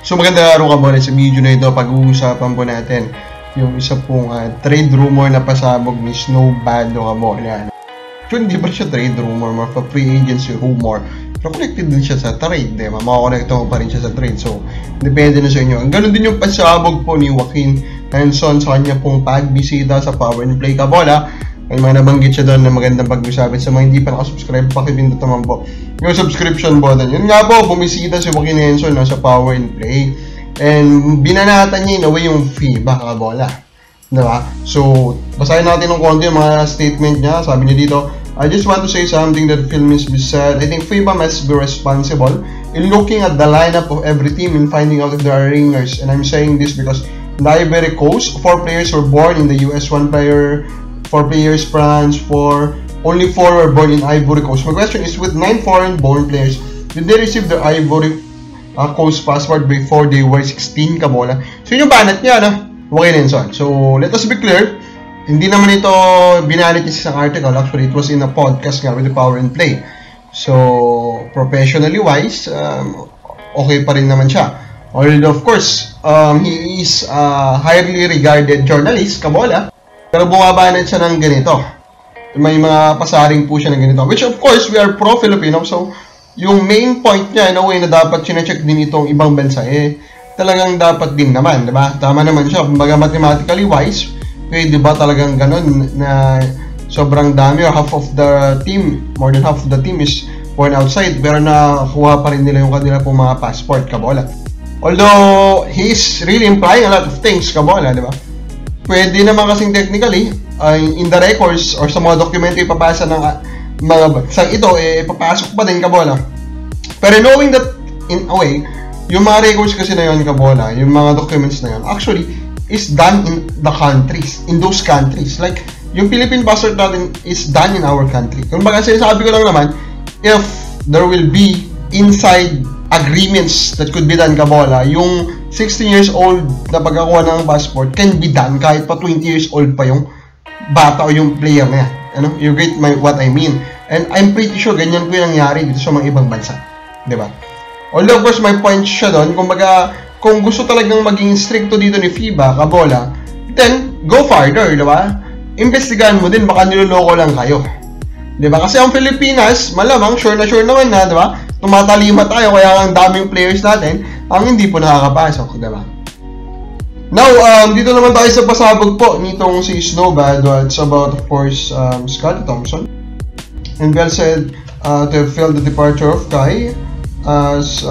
So magandang araw ka muna sa video na ito. Pag-uusapan po natin yung isa pong trade rumor na pasabog ni Snowbado ka muna. So hindi ba siya trade rumor, more of free agency rumor. Pero connected din siya sa trade, diba? Makakonekto mo pa rin siya sa trade. So depende na sa inyo. Ganun din yung pasabog po ni Joaquin Henson sa kanya pong pagbisita sa Power and Play Kabola. May mga nabanggit siya doon na magandang pag-usapin. Sa mga hindi pa nakasubscribe, pakipindot naman po yung subscription button. Yun nga po, bumisita si Joaquin Henson sa Power and Play. And binanatan niya in a way yung FIBA Kabola. Diba? So, basahin natin ng konti yung mga statement niya. Sabi niya dito, I just want to say something that film is said. I think FIBA must be responsible in looking at the lineup of every team and finding out if there are ringers. And I'm saying this because in the Ivory Coast, 4 players were born in the US, 4 players France, only 4 were born in Ivory Coast. My question is, with 9 foreign-born players, did they receive their Ivory Coast passport before they were 16 Kabola? So yun yung banat niya, no? Joaquin Henson. So let us be clear, hindi naman ito binalit niya sa isang article. Actually, it was in a podcast nga with the Power and Play. So professionally wise, okay pa rin naman siya. Although of course, he is a highly regarded journalist, Kabola. Pero bumabanat siya ng ganito. May mga pasaring po siya ng ganito. Which of course, we are pro-Filipino. So, yung main point niya, in a way na dapat sinecheck din itong ibang bansa, talagang dapat din naman, diba? Tama naman siya. Kumbaga mathematically wise, pwede ba talagang ganun na sobrang dami or half of the team, more than half of the team is born outside, pero nakakuha pa rin nila yung kanila pong mga passport, Kabola. Although, he is really implying a lot of things, Kabola, diba? Pwede naman kasing technically, in the records or sa mga dokumento ipapasa ng mga bansang ito, ipapasok pa din, Kabola. Pero knowing that, in a way, yung mga records kasi na yun, Kabola, yung mga documents na yun, actually, is done in the countries, in those countries. Like, yung Philippine passport natin is done in our country. Kung baga sinasabi ko lang naman, if there will be inside agreements that could be done, Kabola, yung 16 years old na pagkakuha ng passport can be done kahit pa 20 years old pa yung bata o yung player na yan. Ano? You get what I mean? And I'm pretty sure ganyan po yung nangyari dito sa mga ibang bansa. Diba? Although of course may point siya doon, kung gusto talagang maging stricto dito ni FIBA, Kabola, then go farther, diba? Investigahan mo din, baka niloloko lang kayo. Diba? Kasi ang Pilipinas, malamang sure naman na, diba? Tumatalima tayo, kaya ang daming players natin ang hindi po nakakapasok, diba? Now, dito naman tayo sa pasabog po nitong si Snowbado. It's about, of course, Scottie Thompson. And well said to have felt the departure of Kai as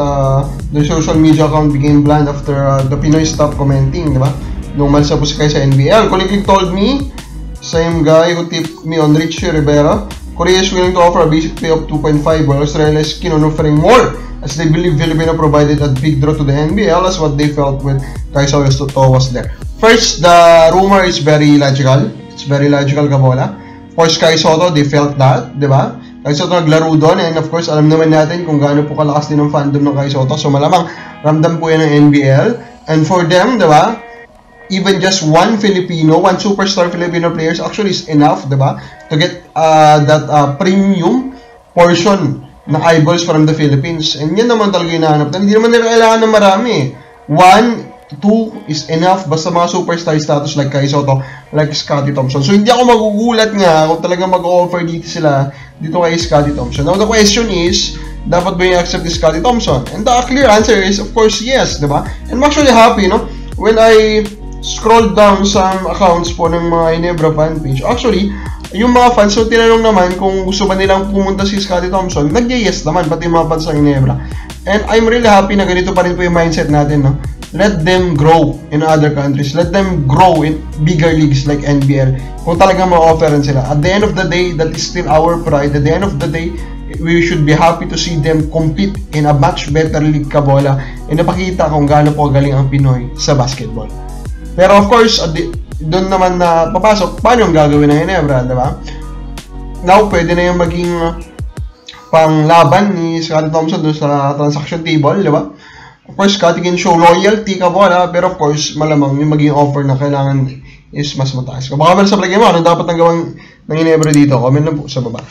their social media account became banned after the Pinoy stopped commenting, diba? Nung malsa po si Kai sa NBL. Colleague told me, same guy who tipped me on Richie Rivera, Korea is willing to offer a basic pay of 2.5 while Australia is keen on offering more as they believe Filipino provided a big draw to the NBL as what they felt with Kai Soto was there. First, the rumor is very logical. It's very logical, Kabola. Of course, Kai Soto, they felt that, di ba? Kai Soto naglaro doon and of course, alam naman natin kung gaano po kalakas din ang fandom ng Kai Soto. So malamang ramdam po yan ng NBL. And for them, di ba? Even just one superstar Filipino players actually is enough, diba? To get that premium portion na eyeballs from the Philippines. And yan naman talaga hinahanap. Hindi naman nila kailangan ng marami. 1, 2 is enough basta mga superstar status like Kai Soto, like Scottie Thompson. So hindi ako magugulat nga kung talagang mag-offer dito kay Scottie Thompson. Now the question is, dapat ba yung accept ni Scottie Thompson? And the clear answer is, of course, yes, diba? And I'm actually happy, no? When I scroll down some accounts po ng mga Ginebra fan page. Actually, yung mga fans, so tinanong naman kung gusto ba nilang pumunta si Scottie Thompson, nag-yes naman, pati yung mga fans ng Ginebra. And I'm really happy na ganito pa rin po yung mindset natin, no? Let them grow in other countries. Let them grow in bigger leagues like NBL. Kung talagang ma-offeran sila. At the end of the day, that is still our pride. At the end of the day, we should be happy to see them compete in a much better league, Kabola. And napakita kung gaano po galing ang Pinoy sa basketball. Pero of course, doon naman na papasok, paano yung gagawin ng Ginebra, diba? Now, pwede na yung maging panglaban ni Scottie Thompson doon sa transaction table, diba? Of course, Scottie can show loyalty, Kabola, pero of course, malamang yung maging offer na kailangan is mas mataas. Kung baka meron sa plagay mo, ano dapat nang gawin ng Ginebra dito? Comment lang po sa baba.